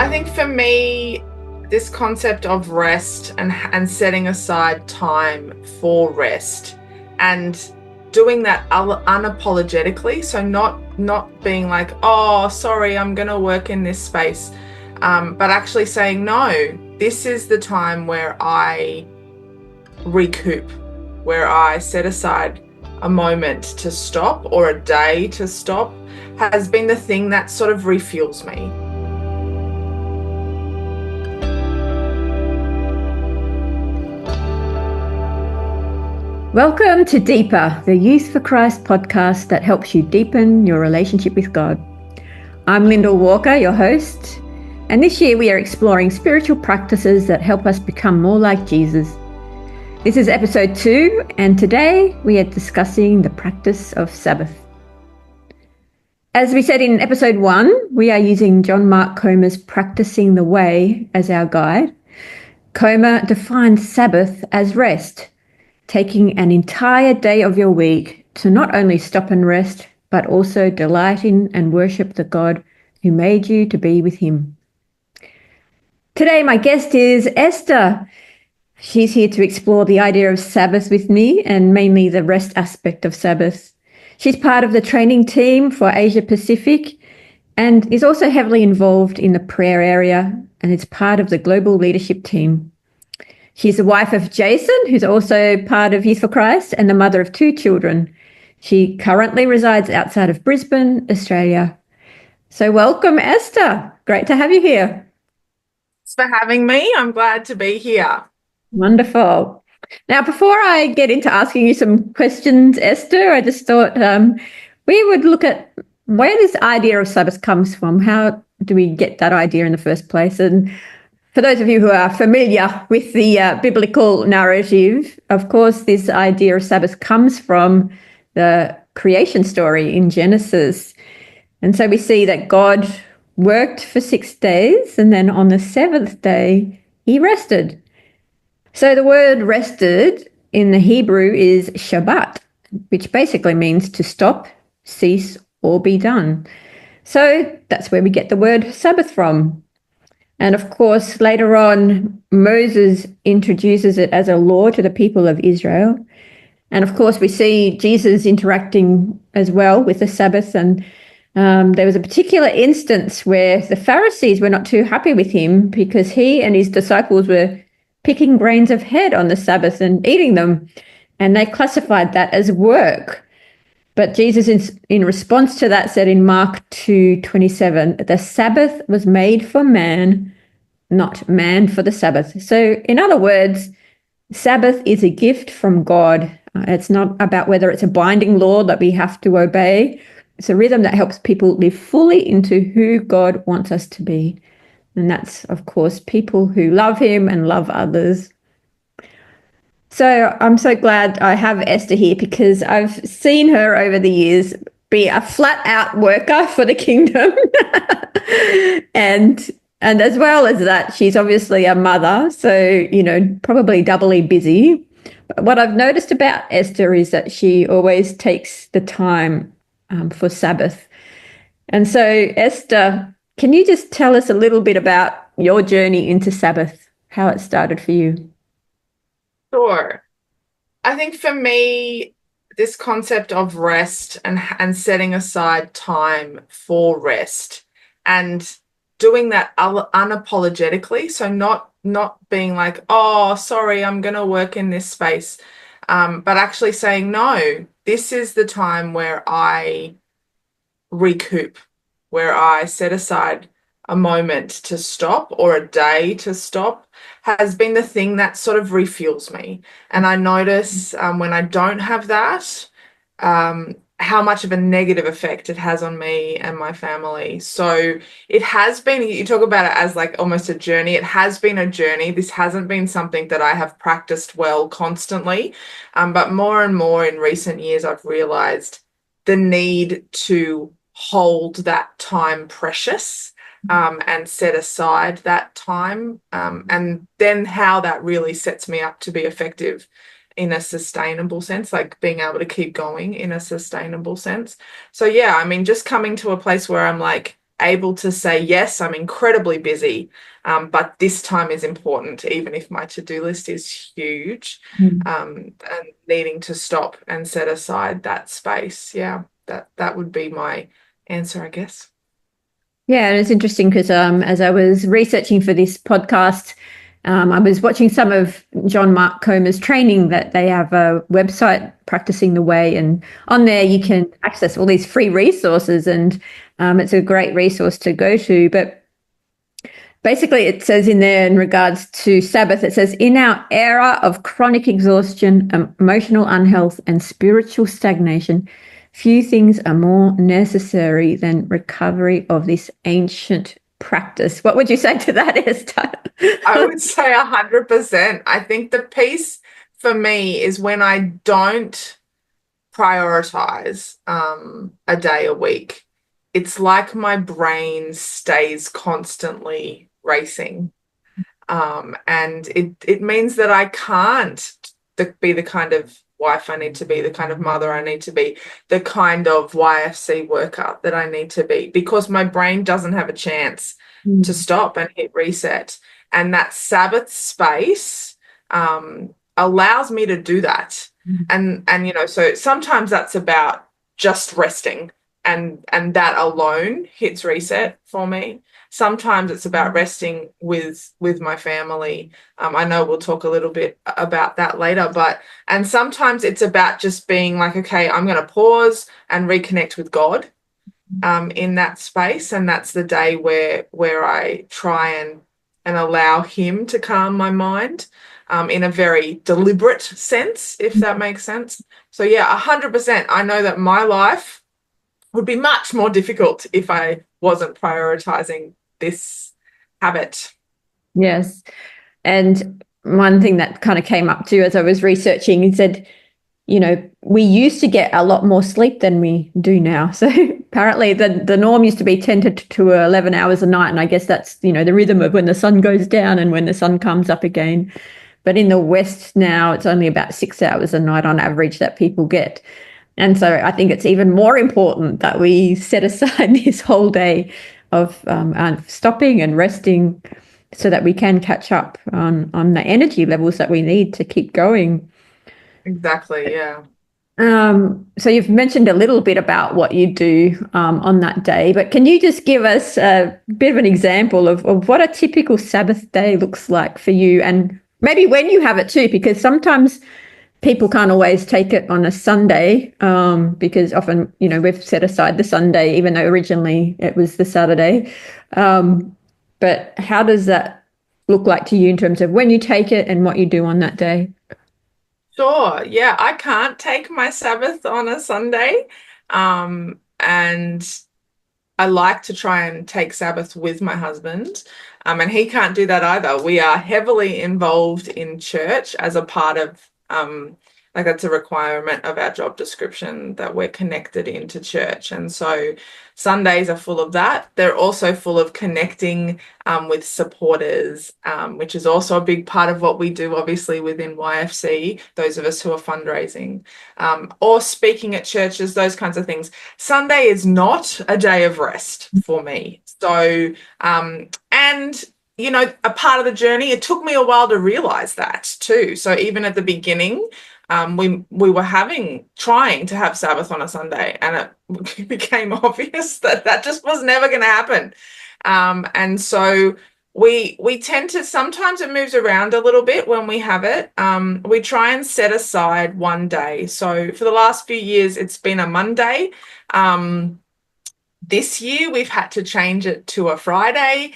I think for me, this concept of rest and setting aside time for rest and doing that unapologetically, so not being like, oh, sorry, I'm going to work in this space, but actually saying, no, this is the time where I recoup, where I set aside a moment to stop or a day to stop, has been the thing that sort of refuels me. Welcome to Deeper, the Youth for Christ podcast that helps you deepen your relationship with God. I'm Lyndal Walker, your host, and this year we are exploring spiritual practices that help us become more like Jesus. This is episode 2, and today we are discussing the practice of Sabbath. As we said in episode 1, we are using John Mark Comer's Practicing the Way as our guide. Comer defines Sabbath as rest, taking an entire day of your week to not only stop and rest, but also delight in and worship the God who made you to be with him. Today, my guest is Esther. She's here to explore the idea of Sabbath with me and mainly the rest aspect of Sabbath. She's part of the training team for Asia Pacific and is also heavily involved in the prayer area and is part of the global leadership team. She's the wife of Jasen, who's also part of Youth for Christ, and the mother of 2 children. She currently resides outside of Brisbane, Australia. So welcome, Esther. Great to have you here. Thanks for having me. I'm glad to be here. Wonderful. Now, before I get into asking you some questions, Esther, I just thought we would look at where this idea of Sabbath comes from. How do we get that idea in the first place? And for those of you who are familiar with the biblical narrative, of course, this idea of Sabbath comes from the creation story in Genesis. And so we see that God worked for 6 days, and then on the 7th day, he rested. So the word rested in the Hebrew is Shabbat, which basically means to stop, cease, or be done. So that's where we get the word Sabbath from. And of course, later on, Moses introduces it as a law to the people of Israel. And of course, we see Jesus interacting as well with the Sabbath. And there was a particular instance where the Pharisees were not too happy with him because he and his disciples were picking grains of head on the Sabbath and eating them. And they classified that as work. But Jesus, in response to that, said in Mark 2:27, the Sabbath was made for man, not man for the Sabbath. So in other words, Sabbath is a gift from God. It's not about whether it's a binding law that we have to obey. It's a rhythm that helps people live fully into who God wants us to be. And that's, of course, people who love him and love others. So I'm so glad I have Esther here because I've seen her over the years be a flat out worker for the kingdom. and as well as that, she's obviously a mother, so, probably doubly busy. But what I've noticed about Esther is that she always takes the time for Sabbath. And so, Esther, can you just tell us a little bit about your journey into Sabbath, how it started for you? Sure. I think for me, this concept of rest and setting aside time for rest and doing that unapologetically, so not being like, oh, sorry, I'm going to work in this space, but actually saying, no, this is the time where I recoup, where I set aside a moment to stop or a day to stop, has been the thing that sort of refuels me. And I notice when I don't have that, how much of a negative effect it has on me and my family. So it has been, you talk about it as like almost a journey. It has been a journey. This hasn't been something that I have practiced well constantly. But more and more in recent years, I've realized the need to hold that time precious and set aside that time, and then how that really sets me up to be effective in a sustainable sense, like being able to keep going in a sustainable sense. So yeah, I mean, just coming to a place where I'm like, able to say, yes, I'm incredibly busy, but this time is important, even if my to-do list is huge, and needing to stop and set aside that space. Yeah, that would be my answer, I guess. Yeah, and it's interesting because as I was researching for this podcast, I was watching some of John Mark Comer's training that they have a website, Practicing the Way, and on there you can access all these free resources, and it's a great resource to go to. But basically, it says in there in regards to Sabbath, it says, in our era of chronic exhaustion, emotional unhealth, and spiritual stagnation, few things are more necessary than recovery of this ancient practice. What would you say to that, Esther? I would say 100%. I think the piece for me is when I don't prioritize a day a week, it's like my brain stays constantly racing. And it means that I can't be the kind of wife I need to be, the kind of mother I need to be, the kind of YFC worker that I need to be, because my brain doesn't have a chance to stop and hit reset. And that Sabbath space allows me to do that. And you know, so sometimes that's about just resting, and that alone hits reset for me. Sometimes it's about resting with my family. I know we'll talk a little bit about that later, and sometimes it's about just being like, okay, I'm going to pause and reconnect with God in that space, and that's the day where I try and allow Him to calm my mind in a very deliberate sense, if that makes sense. So yeah, 100%. I know that my life would be much more difficult if I wasn't prioritizing this habit. Yes. And one thing that kind of came up too as I was researching, he said, you know, we used to get a lot more sleep than we do now. So apparently the norm used to be 10 to 11 hours a night. And I guess that's, you know, the rhythm of when the sun goes down and when the sun comes up again. But in the West now, it's only about 6 hours a night on average that people get. And so I think it's even more important that we set aside this whole day of stopping and resting so that we can catch up on the energy levels that we need to keep going. Exactly, yeah. So you've mentioned a little bit about what you do on that day, but can you just give us a bit of an example of what a typical Sabbath day looks like for you, and maybe when you have it too, because sometimes people can't always take it on a Sunday because often, you know, we've set aside the Sunday, even though originally it was the Saturday. But how does that look like to you in terms of when you take it and what you do on that day? Sure. Yeah, I can't take my Sabbath on a Sunday. And I like to try and take Sabbath with my husband. And he can't do that either. We are heavily involved in church as a part of like that's a requirement of our job description that we're connected into church. And so Sundays are full of that. They're also full of connecting with supporters, which is also a big part of what we do, obviously, within YFC, those of us who are fundraising, or speaking at churches, those kinds of things. Sunday is not a day of rest for me. So, and you know, a part of the journey, it took me a while to realize that too. So even at the beginning, we were trying to have Sabbath on a Sunday, and it became obvious that just was never going to happen. And so we tend to, sometimes it moves around a little bit when we have it. We try and set aside one day. So for the last few years, it's been a Monday. This year, we've had to change it to a Friday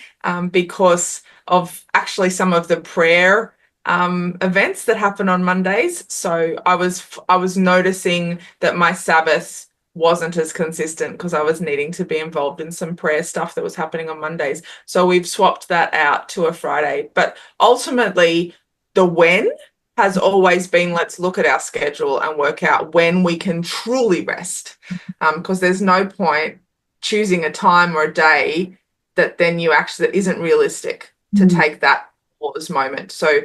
because of actually some of the prayer events that happen on Mondays. So I was noticing that my Sabbath wasn't as consistent because I was needing to be involved in some prayer stuff that was happening on Mondays. So we've swapped that out to a Friday. But ultimately, the when has always been, let's look at our schedule and work out when we can truly rest, because there's no point choosing a time or a day that then that isn't realistic to take that pause moment. So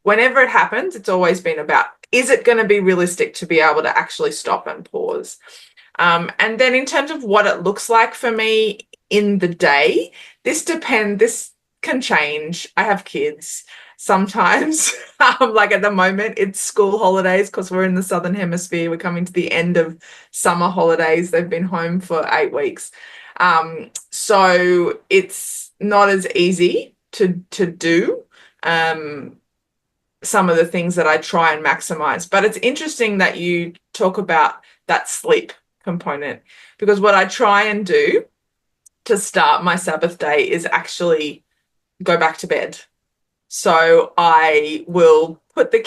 whenever it happens, it's always been about, is it going to be realistic to be able to actually stop and pause? And then in terms of what it looks like for me in the day. This can change. I have kids sometimes. Like at the moment, it's school holidays because we're in the Southern Hemisphere. We're coming to the end of summer holidays. They've been home for 8 weeks. So it's not as easy to do some of the things that I try and maximize. But it's interesting that you talk about that sleep component, because what I try and do to start my Sabbath day is actually go back to bed. So I will get the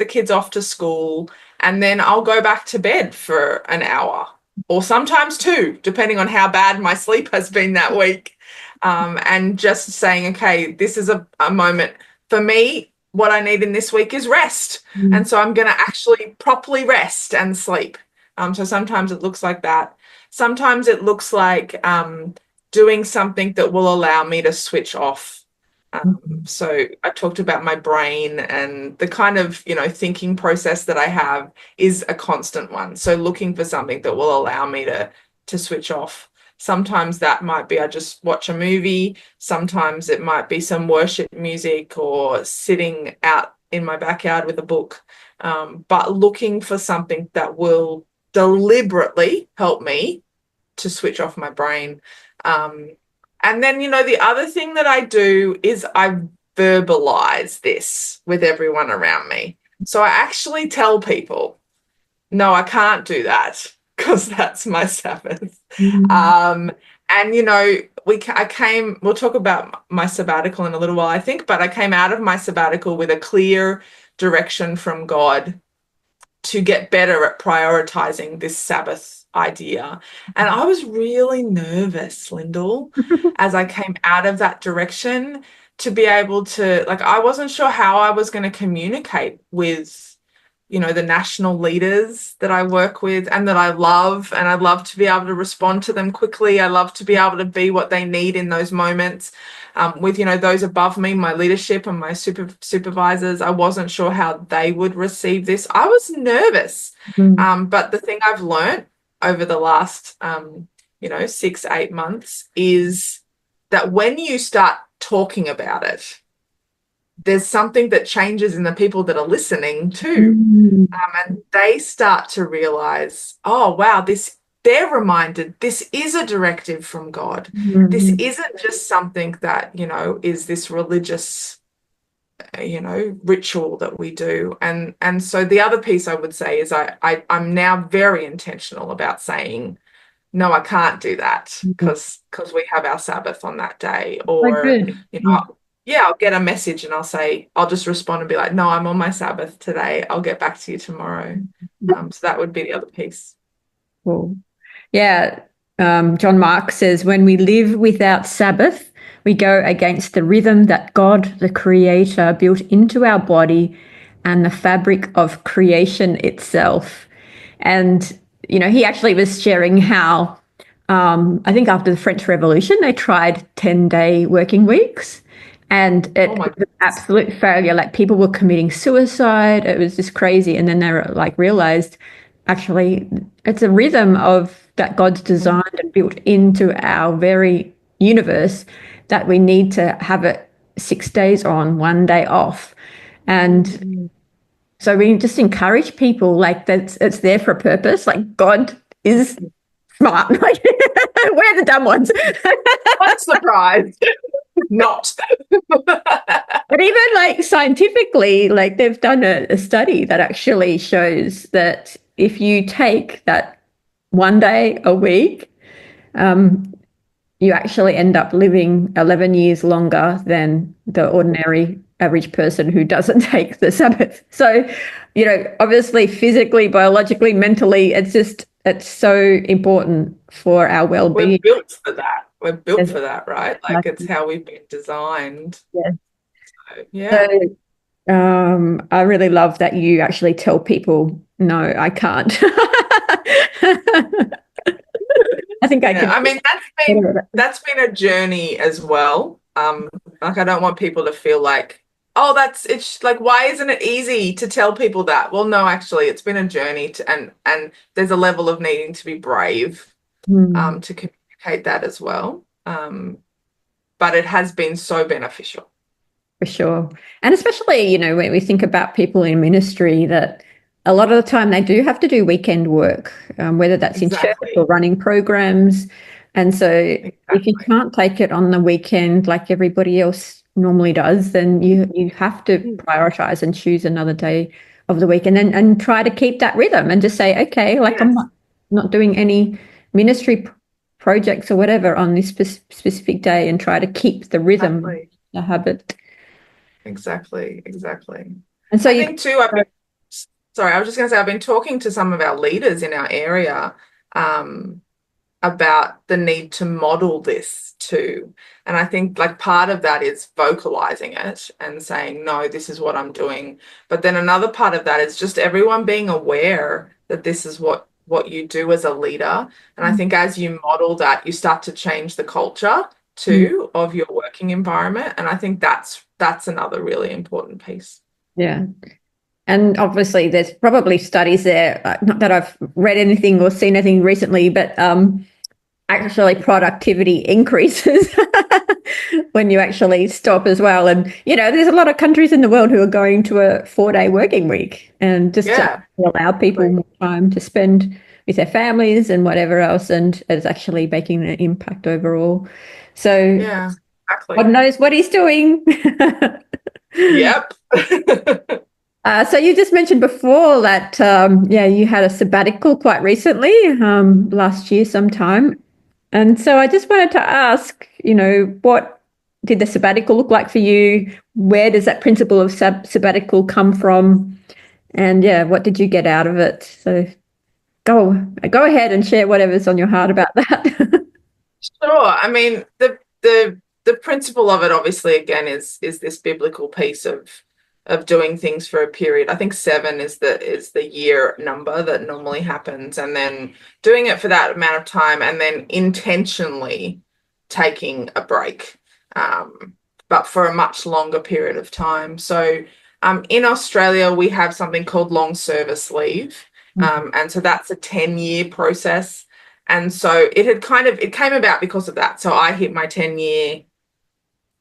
kids off to school, and then I'll go back to bed for an hour or sometimes two, depending on how bad my sleep has been that week. And just saying, okay, this is a moment for me. What I need in this week is rest. And so I'm going to actually properly rest and sleep. So sometimes it looks like that. Sometimes it looks like doing something that will allow me to switch off. So I talked about my brain, and the kind of, thinking process that I have is a constant one. So looking for something that will allow me to switch off. Sometimes that might be I just watch a movie. Sometimes it might be some worship music or sitting out in my backyard with a book. But looking for something that will deliberately help me to switch off my brain. And then, the other thing that I do is I verbalize this with everyone around me. So I actually tell people, no, I can't do that because that's my Sabbath. And, we'll talk about my sabbatical in a little while, I think, but I came out of my sabbatical with a clear direction from God to get better at prioritizing this Sabbath idea. And I was really nervous, Lyndal, as I came out of that direction, to be able to, I wasn't sure how I was going to communicate with, the national leaders that I work with and that I love, and I love to be able to respond to them quickly. I love to be able to be what they need in those moments. With, those above me, my leadership and my supervisors, I wasn't sure how they would receive this. I was nervous. But the thing I've learned over the last, 6-8 months is that when you start talking about it, there's something that changes in the people that are listening too. And they start to realize, oh, wow, they're reminded this is a directive from God. This isn't just something that, is this religious, ritual that we do. And so the other piece I would say is I'm now very intentional about saying, no, I can't do that because we have our Sabbath on that day. Or, I'll get a message and I'll just respond and be like, no, I'm on my Sabbath today. I'll get back to you tomorrow. So that would be the other piece. Cool. Yeah. John Mark says, when we live without Sabbath, we go against the rhythm that God, the Creator, built into our body and the fabric of creation itself. And, he actually was sharing how, I think after the French Revolution, they tried 10-day working weeks. And it was an absolute failure. Like, people were committing suicide. It was just crazy. And then they realized, actually, it's a rhythm of that God's designed and built into our very universe, that we need to have it 6 days on, 1 day off. And so we just encourage people, that it's there for a purpose. Like, God is smart. We're the dumb ones. I'm surprised. Not. But even scientifically, they've done a study that actually shows that if you take that 1 day a week, you actually end up living 11 years longer than the ordinary average person who doesn't take the Sabbath. So, obviously, physically, biologically, mentally, it's so important for our well-being. We're built for that. We're built for that, right? It's how we've been designed. Yeah. So, yeah. So, I really love that you actually tell people, no, I can't. I think I can. I mean, that's been a journey as well. I don't want people to feel like, oh, it's like, why isn't it easy to tell people that? Well, no, actually, it's been a journey and there's a level of needing to be brave to communicate communicate that as well. But it has been so beneficial. For sure. And especially, when we think about people in ministry, that a lot of the time they do have to do weekend work, whether that's in church or Exactly. running programs. And so if you Exactly. can't take it on the weekend like everybody else normally does, then you have to Mm. prioritize and choose another day of the week, and try to keep that rhythm and just say, okay, like I'm Yes, not doing any ministry projects or whatever on this specific day, and try to keep the rhythm, exactly. the habit. Exactly. Exactly. And so I you, think too, sorry, I was just going to say, I've been talking to some of our leaders in our area um, about the need to model this too. And I think like part of that is vocalizing it and saying, no, this is what I'm doing. But then another part of that is just everyone being aware that this is what you do as a leader. And I think as you model that, you start to change the culture too of your working environment. And I think that's another really important piece. yeah. And obviously, there's probably studies there, not that I've read anything or seen anything recently, but actually productivity increases when you actually stop as well. And, there's a lot of countries in the world who are going to a 4-day working week, and just to Yeah, allow people exactly. more time to spend with their families and whatever else. And it's actually making an impact overall. So Yeah, God exactly. knows what he's doing. Yep. So you just mentioned before that, yeah, you had a sabbatical quite recently, last year sometime. And so I just wanted to ask, what did the sabbatical look like for you? Where does that principle of sabbatical come from? And yeah, what did you get out of it? So go ahead and share whatever's on your heart about that. Sure. I mean, the principle of it obviously again is this biblical piece of doing things for a period. I think 7 is the year number that normally happens, and then doing it for that amount of time and then intentionally taking a break. But for a much longer period of time. So in Australia, we have something called long service leave. And so that's a 10-year process. And so it came about because of that. So I hit my 10-year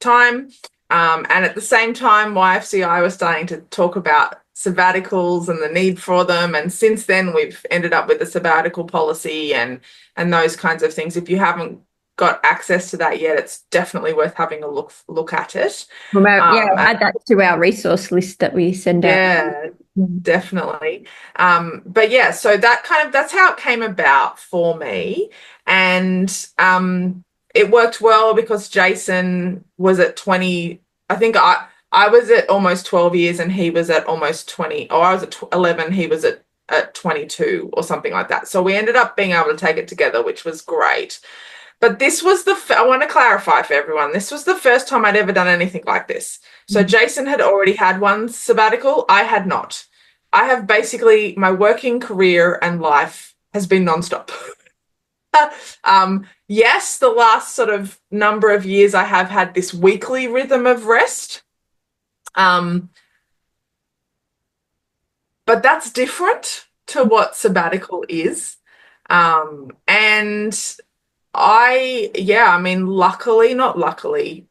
time. And at the same time, YFCI was starting to talk about sabbaticals and the need for them. And since then, we've ended up with a sabbatical policy and those kinds of things. If you haven't got access to that yet, it's definitely worth having a look at it. Yeah, Um, I'll add that to our resource list that we send out. yeah, definitely. But yeah, so that's how it came about for me. And it worked well because Jasen was at 20. I think I was at almost 12 years and he was at almost 20, or I was at 11, he was at 22 or something like that. So we ended up being able to take it together, which was great. But this was I want to clarify for everyone, this was the first time I'd ever done anything like this. So Jasen had already had one sabbatical. I had not. I have basically, my working career and life has been nonstop. Yes, the last sort of number of years I have had this weekly rhythm of rest. Um, but that's different to what sabbatical is. And I mean, luckily, not luckily,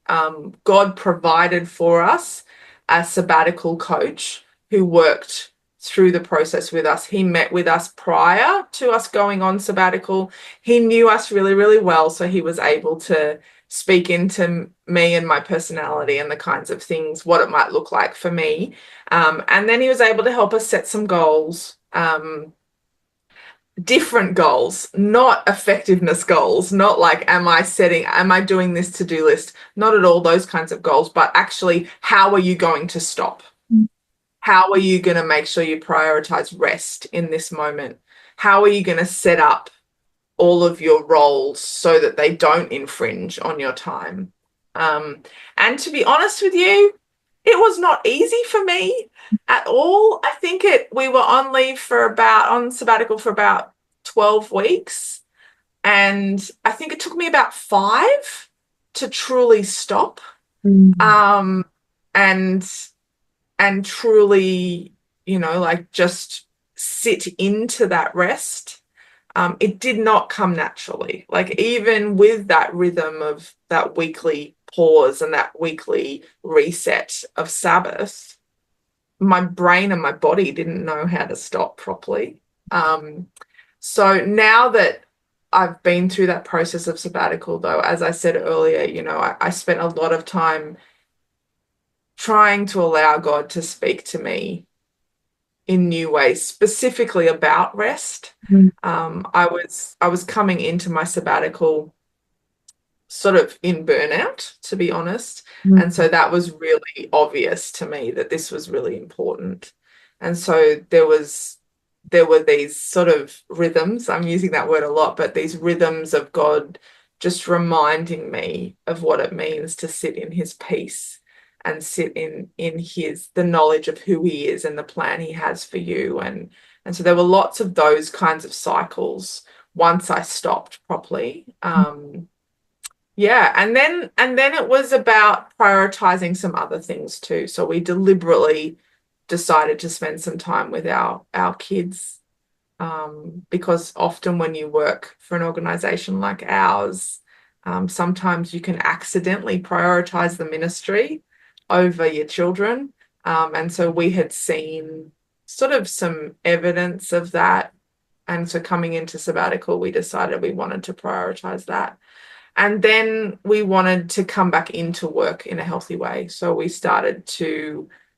God provided for us a sabbatical coach who worked through the process with us. He met with us prior to us going on sabbatical. He knew us really, really well, so he was able to speak into me and my personality and the kinds of things, what it might look like for me. And then he was able to help us set some goals. Different goals, not effectiveness goals, not like, am I doing this to-do list? Not at all those kinds of goals, but actually, how are you going to stop? How are you going to make sure you prioritize rest in this moment? How are you going to set up all of your roles so that they don't infringe on your time? And to be honest with you, it was not easy for me at all. I think we were on sabbatical for about 12 weeks. And I think it took me about 5 to truly stop. Um, and and truly, like just sit into that rest. it did not come naturally. Like even with that rhythm of that weekly pause and that weekly reset of Sabbath, my brain and my body didn't know how to stop properly. So now that I've been through that process of sabbatical, though, as I said earlier, I spent a lot of time trying to allow God to speak to me in new ways, specifically about rest. Mm. I was coming into my sabbatical sort of in burnout, to be honest. And Mm. so that was really obvious to me that this was really important. And so there were these sort of rhythms. I'm using that word a lot, but these rhythms of God just reminding me of what it means to sit in his peace and sit in his the knowledge of who he is and the plan he has for you. And so there were lots of those kinds of cycles once I stopped properly. Yeah, and then it was about prioritizing some other things too. So we deliberately decided to spend some time with our kids, because often when you work for an organization like ours, sometimes you can accidentally prioritize the ministry over your children. And so we had seen sort of some evidence of that. And so coming into sabbatical, we decided we wanted to prioritize that. And then we wanted to come back into work in a healthy way. So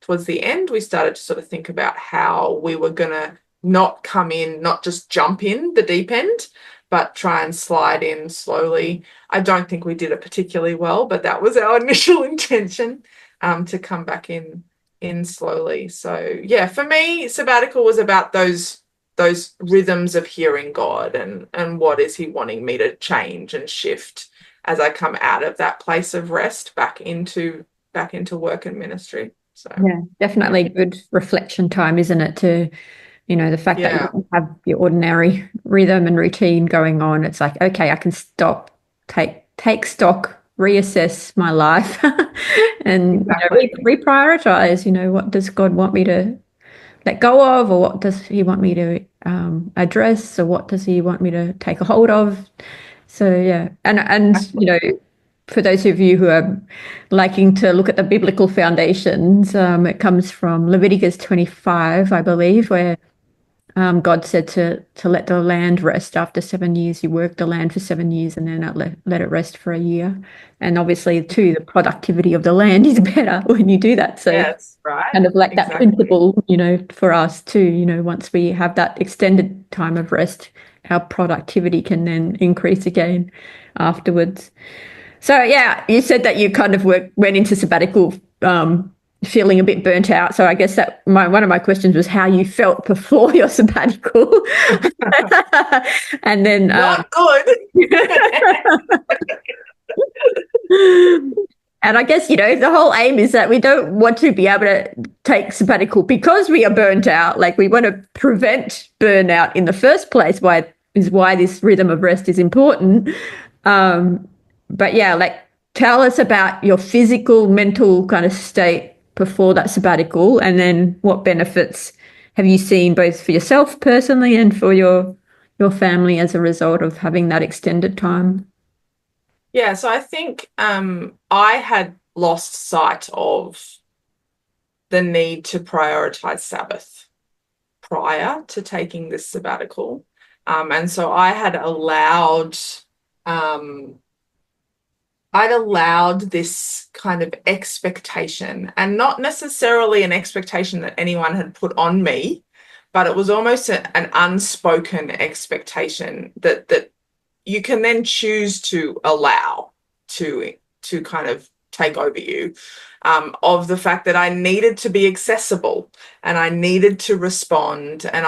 towards the end, we started to sort of think about how we were going to not come in, not just jump in the deep end, but try and slide in slowly. I don't think we did it particularly well, but that was our initial intention, to come back in slowly. So yeah, for me, sabbatical was about those rhythms of hearing God and what is he wanting me to change and shift as I come out of that place of rest back into work and ministry. So Yeah, yeah. definitely good reflection time, isn't it? To, the fact that you Yeah. don't have your ordinary rhythm and routine going on. It's like, okay, I can stop, take stock, reassess my life, and Exactly. reprioritize. What does God want me to let go of, or what does He want me to address, or what does He want me to take a hold of? So yeah, and for those of you who are liking to look at the biblical foundations, it comes from Leviticus 25, I believe, where God said to let the land rest after 7 years. You work the land for 7 years and then let it rest for a year. And obviously, too, the productivity of the land is better when you do that. So Yes, right. kind of like that Exactly. principle, for us too, once we have that extended time of rest, our productivity can then increase again afterwards. So yeah, you said that you kind of went into sabbatical feeling a bit burnt out. So I guess that one of my questions was how you felt before your sabbatical, and then Not good. and I guess, the whole aim is that we don't want to be able to take sabbatical because we are burnt out. Like we want to prevent burnout in the first place, why this rhythm of rest is important. But yeah, like tell us about your physical, mental kind of state before that sabbatical, and then what benefits have you seen both for yourself personally and for your family as a result of having that extended time? Yeah, so I think I had lost sight of the need to prioritize Sabbath prior to taking this sabbatical. And so um, I'd allowed this kind of expectation, and not necessarily an expectation that anyone had put on me, but it was almost an unspoken expectation that you can then choose to allow to kind of take over you, of the fact that I needed to be accessible and I needed to respond and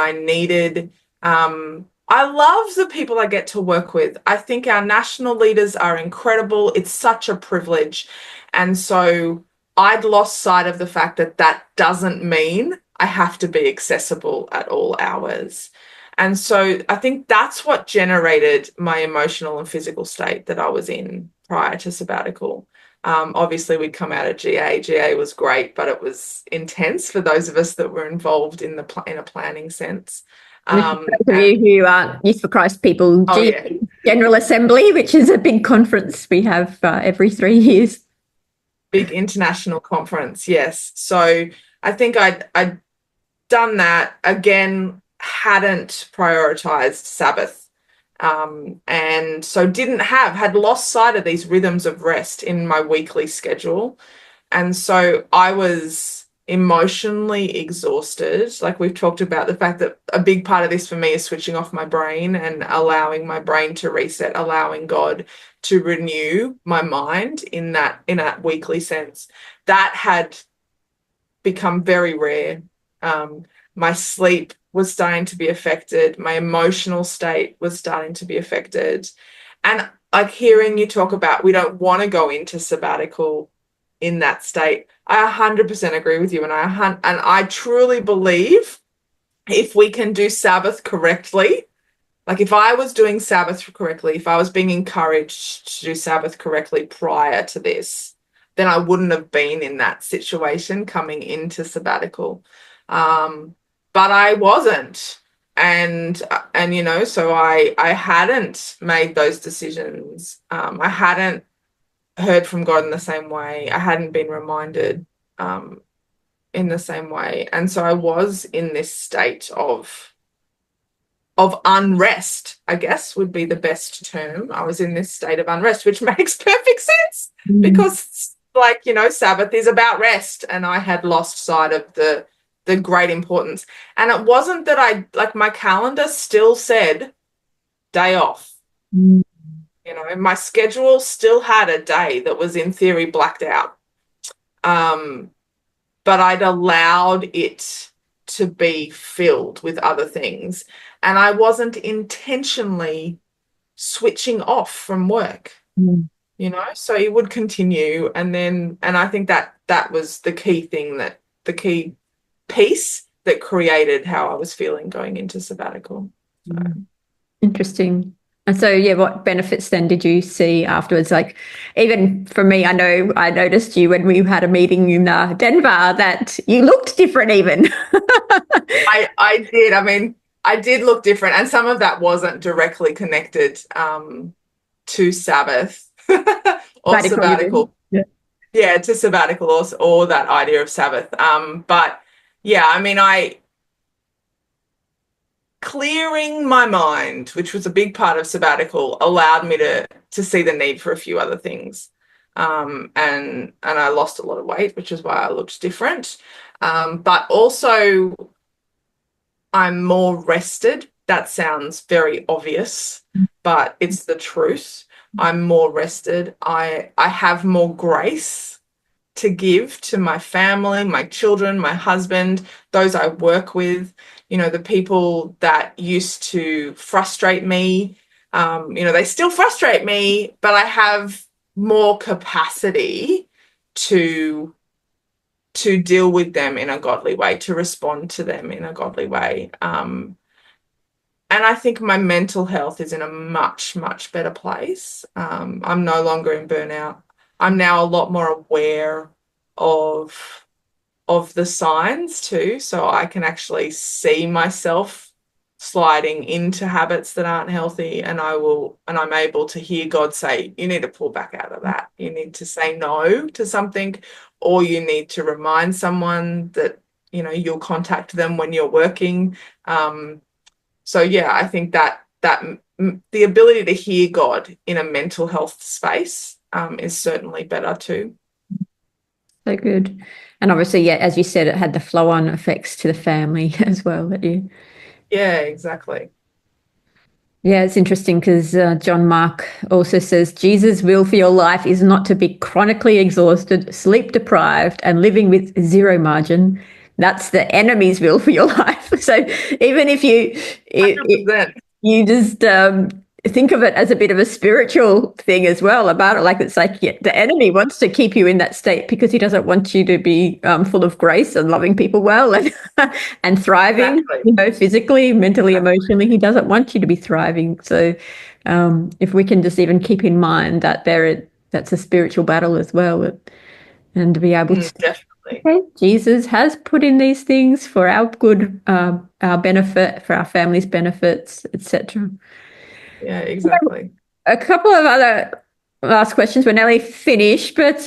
I love the people I get to work with. I think our national leaders are incredible. It's such a privilege. And so I'd lost sight of the fact that that doesn't mean I have to be accessible at all hours. And so I think that's what generated my emotional and physical state that I was in prior to sabbatical. Obviously, we'd come out of GA. GA was great, but it was intense for those of us that were involved in a planning sense. And for those of And you who aren't Youth for Christ people, oh yeah, General Assembly, which is a big conference we have every 3 years. big international conference. Yes. So I think I'd done that again, hadn't prioritized Sabbath. And so had lost sight of these rhythms of rest in my weekly schedule. And so I was emotionally exhausted. Like we've talked about the fact that a big part of this for me is switching off my brain and allowing my brain to reset, allowing God to renew my mind in that weekly sense. That had become very rare. My sleep was starting to be affected. My emotional state was starting to be affected. And like hearing you talk about, we don't want to go into sabbatical in that state. I 100% agree with you. And I truly believe if we can do Sabbath correctly, like if I was doing Sabbath correctly, if I was being encouraged to do Sabbath correctly prior to this, then I wouldn't have been in that situation coming into sabbatical. But I wasn't. And so I hadn't made those decisions. I hadn't heard from God in the same way. I hadn't been reminded in the same way. And so I was in this state of unrest, I guess would be the best term. I was in this state of unrest, which makes perfect sense because Sabbath is about rest, and I had lost sight of the great importance. And it wasn't that my calendar still said day off. Mm. My schedule still had a day that was in theory blacked out. But I'd allowed it to be filled with other things. And I wasn't intentionally switching off from work, so it would continue. And I think that was the key piece that created how I was feeling going into sabbatical. So. Interesting. And so, yeah, what benefits then did you see afterwards? Like, even for me, I know I noticed you when we had a meeting in Denver that you looked different even. I did. I mean, I did look different, and some of that wasn't directly connected to Sabbath or sabbatical. Yeah, to sabbatical or that idea of Sabbath. But yeah, I mean, clearing my mind, which was a big part of sabbatical, allowed me to see the need for a few other things. And I lost a lot of weight, which is why I looked different. But also I'm more rested. That sounds very obvious, but it's the truth. I'm more rested. I have more grace to give to my family, my children, my husband, those I work with, the people that used to frustrate me. They still frustrate me, but I have more capacity to deal with them in a godly way, to respond to them in a godly way. And I think my mental health is in a much, much better place. I'm no longer in burnout. I'm now a lot more aware of the signs too, so I can actually see myself sliding into habits that aren't healthy, and I'm able to hear God say, you need to pull back out of that. You need to say no to something, or you need to remind someone that you'll contact them when you're working. So yeah, I think that the ability to hear God in a mental health space is certainly better too. So good. And obviously, yeah, as you said, it had the flow-on effects to the family as well. Yeah, exactly. Yeah, it's interesting because John Mark also says Jesus' will for your life is not to be chronically exhausted, sleep deprived, and living with zero margin. That's the enemy's will for your life. So even if you just think of it as a bit of a spiritual thing as well about it, like it's like the enemy wants to keep you in that state because he doesn't want you to be full of grace and loving people well and and thriving, Exactly. physically, mentally, emotionally. He doesn't want you to be thriving. So if we can just even keep in mind that that's a spiritual battle as well, and to be able to Definitely. okay, Jesus has put in these things for our good, our benefit, for our family's benefits, etc. Yeah, exactly. A couple of other last questions. We're nearly finished, but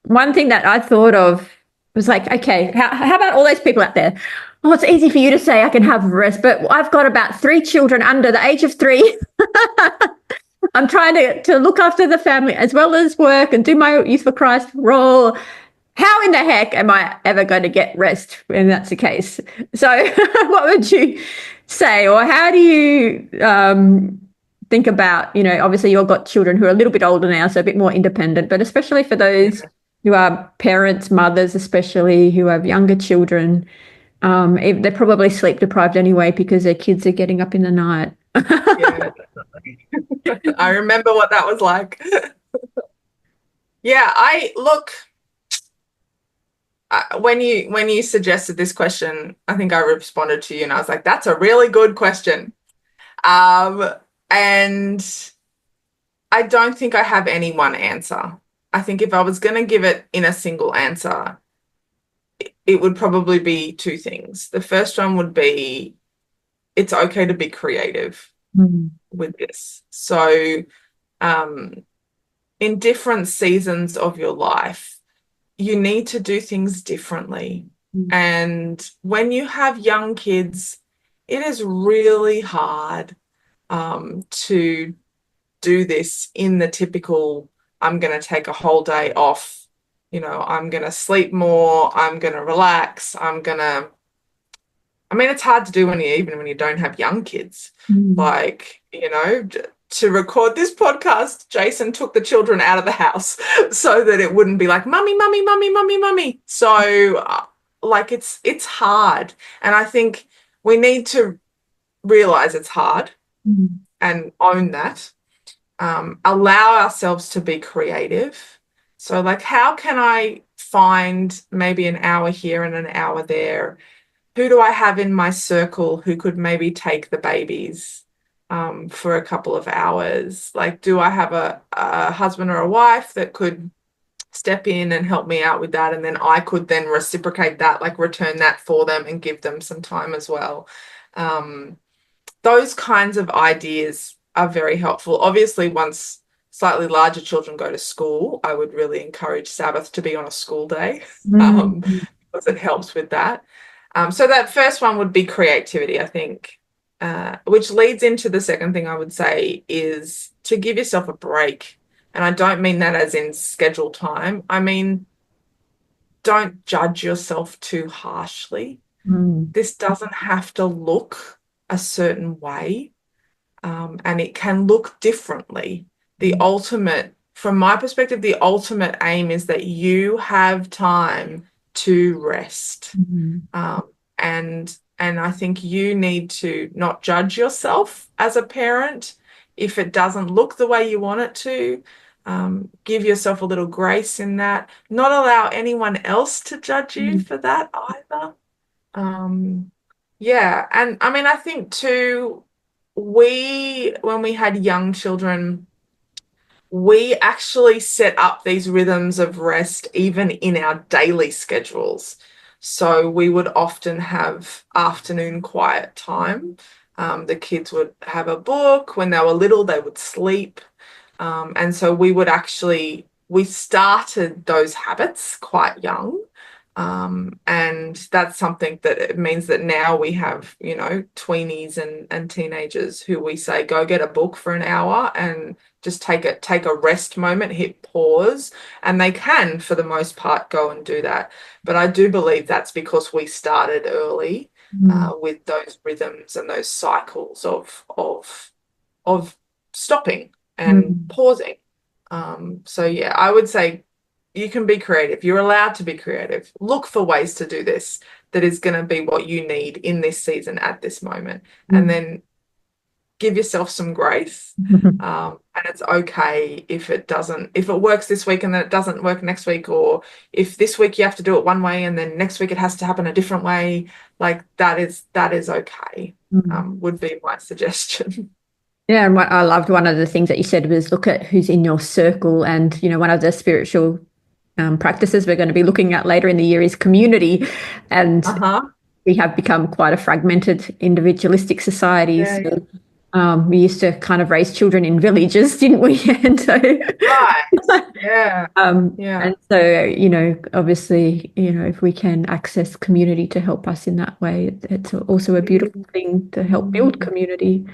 one thing that I thought of was like, okay, how about all those people out there? Oh, it's easy for you to say I can have rest, but I've got about 3 children under the age of 3. I'm trying to look after the family as well as work and do my Youth for Christ role. How in the heck am I ever going to get rest when that's the case? So, what would you say, or how do you think about, obviously you've got children who are a little bit older now, so a bit more independent, but especially for those Yeah. who are parents, mothers, especially who have younger children, they're probably sleep deprived anyway because their kids are getting up in the night. Yeah, definitely. I remember what that was like. Yeah, I look, when you suggested this question, I think I responded to you and I was like, that's a really good question. Um, and I don't think I have any one answer. I think if I was going to give it in a single answer, it would probably be two things. The first one would be it's okay to be creative Mm. with this. So, um, in different seasons of your life, you need to do things differently. Mm. And when you have young kids, it is really hard to do this in the typical, I'm going to take a whole day off, I'm going to sleep more, I'm going to relax, I mean, it's hard to do even when you don't have young kids. Mm. Like, to record this podcast, Jasen took the children out of the house so that it wouldn't be like, mummy, mummy, mummy, mummy, mummy. So, like, it's hard. And I think we need to realize it's hard Mm. and own that. Allow ourselves to be creative. So, like, how can I find maybe an hour here and an hour there? Who do I have in my circle who could maybe take the babies for a couple of hours? Like, do I have a husband or a wife that could step in and help me out with that? And then I could then reciprocate that, like return that for them and give them some time as well. Um, those kinds of ideas are very helpful. Obviously, once slightly larger children go to school, I would really encourage Sabbath to be on a school day Mm. because it helps with that. So that first one would be creativity, I think, which leads into the second thing I would say is to give yourself a break. And I don't mean that as in schedule time. I mean, don't judge yourself too harshly. Mm. This doesn't have to look a certain way, and it can look differently. From my perspective, the ultimate aim is that you have time to rest. Mm. And I think you need to not judge yourself as a parent if it doesn't look the way you want it to. Give yourself a little grace in that. Not allow anyone else to judge you Mm. for that either. Yeah, and I mean, I think too, when we had young children, we actually set up these rhythms of rest even in our daily schedules. So we would often have afternoon quiet time. The kids would have a book. When they were little, they would sleep. And so we started those habits quite young. And that's something that it means that now we have, tweenies and teenagers who we say, go get a book for an hour and just take a rest moment, hit pause, and they can, for the most part, go and do that. But I do believe that's because we started early Mm. with those rhythms and those cycles of stopping and Mm. pausing. So yeah, I would say you can be creative. You're allowed to be creative. Look for ways to do this that is going to be what you need in this season at this moment. And Mm. then give yourself some grace. And it's okay if if it works this week and then it doesn't work next week, or if this week you have to do it one way and then next week it has to happen a different way. Like that is okay, Mm. would be my suggestion. Yeah, and what I loved, one of the things that you said was look at who's in your circle, and one of the spiritual practices we're going to be looking at later in the year is community. And Uh-huh. we have become quite a fragmented, individualistic society. Yeah, So we used to kind of raise children in villages, didn't we? And so, right. Yeah. Yeah. and so, obviously, if we can access community to help us in that way, it's also a beautiful thing to help build community.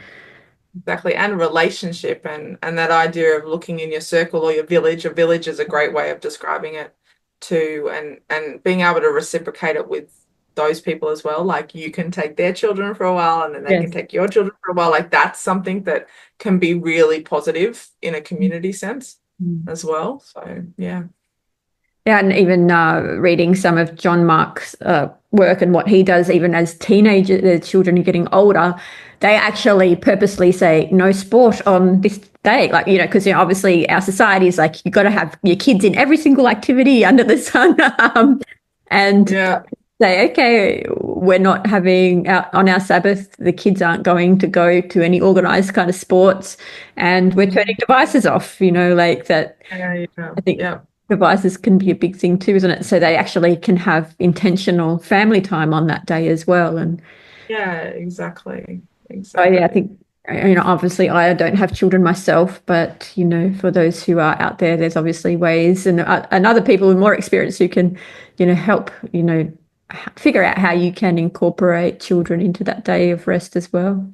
Exactly. And relationship and that idea of looking in your circle or your village. A village is a great way of describing it too, and being able to reciprocate it with those people as well. Like you can take their children for a while and then they can Yes. take your children for a while. Like that's something that can be really positive in a community sense Mm. as well. So yeah. Yeah, and even reading some of John Mark's work and what he does, even as teenagers, the children are getting older, they actually purposely say no sport on this day. Like, because obviously our society is like, you've got to have your kids in every single activity under the sun. And Yeah. say, okay, we're not having on our Sabbath, the kids aren't going to go to any organized kind of sports, and we're turning devices off, like that. Yeah. Yeah. I think Yeah. devices can be a big thing too, isn't it? So they actually can have intentional family time on that day as well. And Yeah, exactly. oh yeah, I Exactly. think obviously I don't have children myself, but for those who are out there, there's obviously ways, and other people with more experience who can, help figure out how you can incorporate children into that day of rest as well.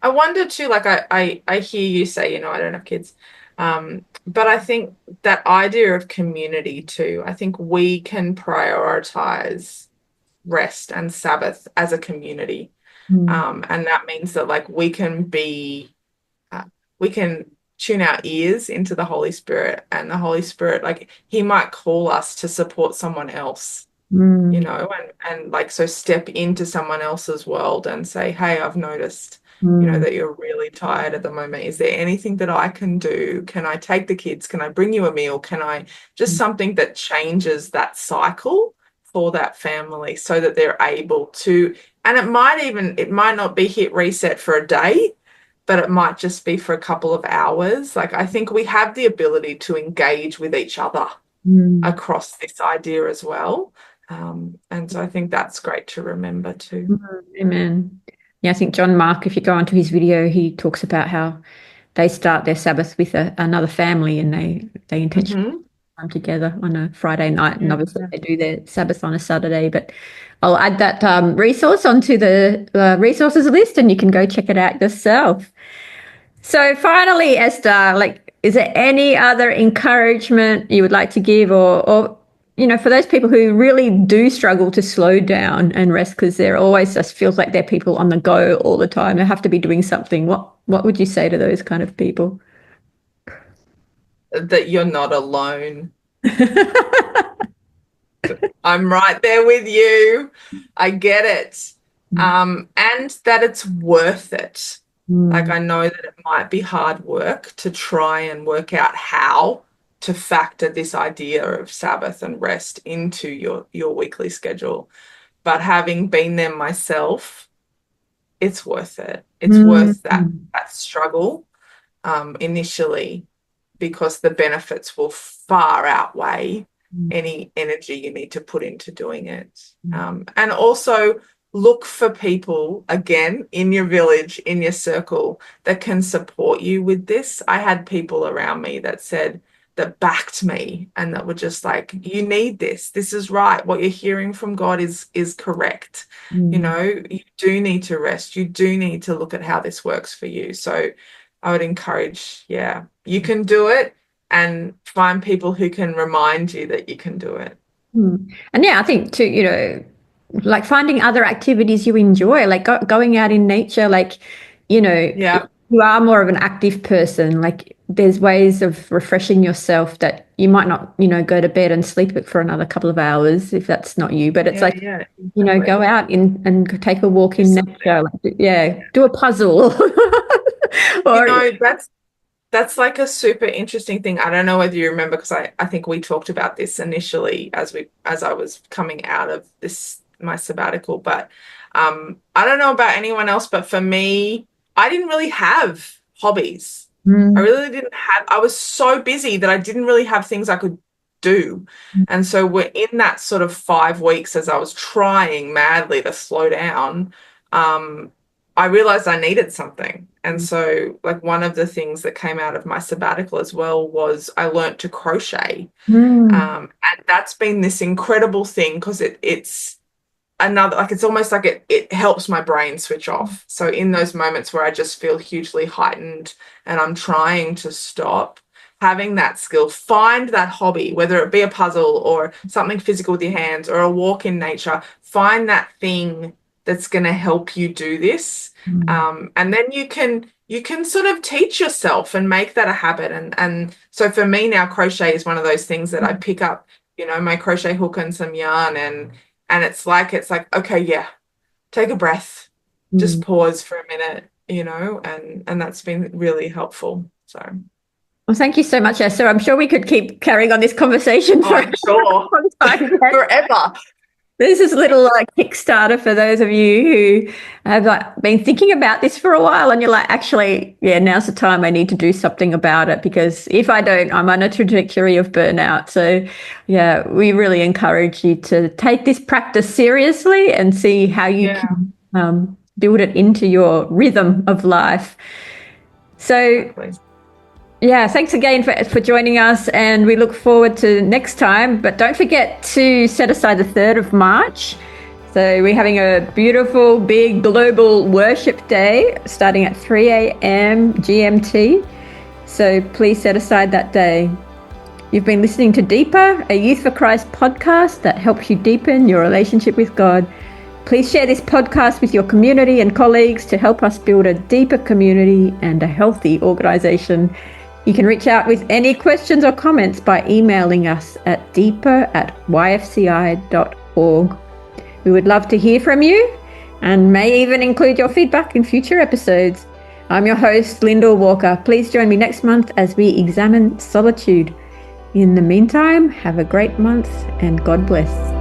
I wonder too, like I hear you say, I don't have kids. But I think that idea of community too, I think we can prioritize rest and Sabbath as a community. Mm. And that means that like uh, we can tune our ears into the Holy Spirit, and the Holy Spirit, like he might call us to support someone else, Mm. and like so step into someone else's world and say, hey, I've noticed, Mm. that you're really tired at the moment. Is there anything that I can do? Can I take the kids? Can I bring you a meal? Can I just something that changes that cycle for that family so that they're able to, and it might not be hit reset for a day, but it might just be for a couple of hours. Like I think we have the ability to engage with each other Mm. across this idea as well. And so I think that's great to remember too. Amen. Yeah, I think John Mark, if you go onto his video, he talks about how they start their Sabbath with another family, and they intentionally Hmm. come together on a Friday night, and Yeah. obviously they do their Sabbath on a Saturday. But I'll add that resource onto the resources list, and you can go check it out yourself. So finally, Esther, like, is there any other encouragement you would like to give, or for those people who really do struggle to slow down and rest because they're always just feels like they're people on the go all the time, they have to be doing something. What would you say to those kind of people? That you're not alone. I'm right there with you. I get it. And that it's worth it. Like Mm. I know that it might be hard work to try and work out how to factor this idea of Sabbath and rest into your weekly schedule. But having been there myself, it's worth it. It's Mm. worth that struggle initially, because the benefits will far outweigh any energy you need to put into doing it. And also look for people, again, in your village, in your circle, that can support you with this. I had people around me that backed me and that were just like, you need this. This is right. What you're hearing from God is correct. Mm. You do need to rest. You do need to look at how this works for you. So I would encourage, yeah, you can do it, and find people who can remind you that you can do it. And yeah, I think too, like finding other activities you enjoy, like going out in nature, like, if Yeah, you are more of an active person, like there's ways of refreshing yourself that you might not, go to bed and sleep it for another couple of hours if that's not you, but it's yeah, like, yeah, exactly. go out and take a walk Do in something. nature, like, yeah, do a puzzle You or know, that's like a super interesting thing. I don't know whether you remember, because I think we talked about this initially as I was coming out of this my sabbatical, but I don't know about anyone else, but for me, I didn't really have hobbies. I Mm. really didn't have, I was so busy that I didn't really have things I could do. And so we're in that sort of 5 weeks as I was trying madly to slow down. I realized I needed something. And so like one of the things that came out of my sabbatical as well was I learned to crochet. And that's been this incredible thing because it's another, like it's almost like it helps my brain switch off. So in those moments where I just feel hugely heightened and I'm trying to stop, having that skill, find that hobby, whether it be a puzzle or something physical with your hands or a walk in nature, find that thing that's going to help you do this. And then you can sort of teach yourself and make that a habit. And so for me now, crochet is one of those things that I pick up, my crochet hook and some yarn and it's like, okay, yeah, take a breath, just pause for a minute, and that's been really helpful. So. Well, thank you so much, Esther. I'm sure we could keep carrying on this conversation for forever. This is a little Kickstarter for those of you who have been thinking about this for a while and you're like, actually, yeah, now's the time I need to do something about it because if I don't, I'm on a trajectory of burnout. So yeah, we really encourage you to take this practice seriously and see how you can build it into your rhythm of life. So exactly. Yeah, thanks again for joining us, and we look forward to next time. But don't forget to set aside the 3rd of March. So we're having a beautiful, big global worship day starting at 3 a.m. GMT. So please set aside that day. You've been listening to Deeper, a Youth for Christ podcast that helps you deepen your relationship with God. Please share this podcast with your community and colleagues to help us build a deeper community and a healthy organization. You can reach out with any questions or comments by emailing us at deeper@yfci.org. We would love to hear from you and may even include your feedback in future episodes. I'm your host, Lyndal Walker. Please join me next month as we examine solitude. In the meantime, have a great month and God bless.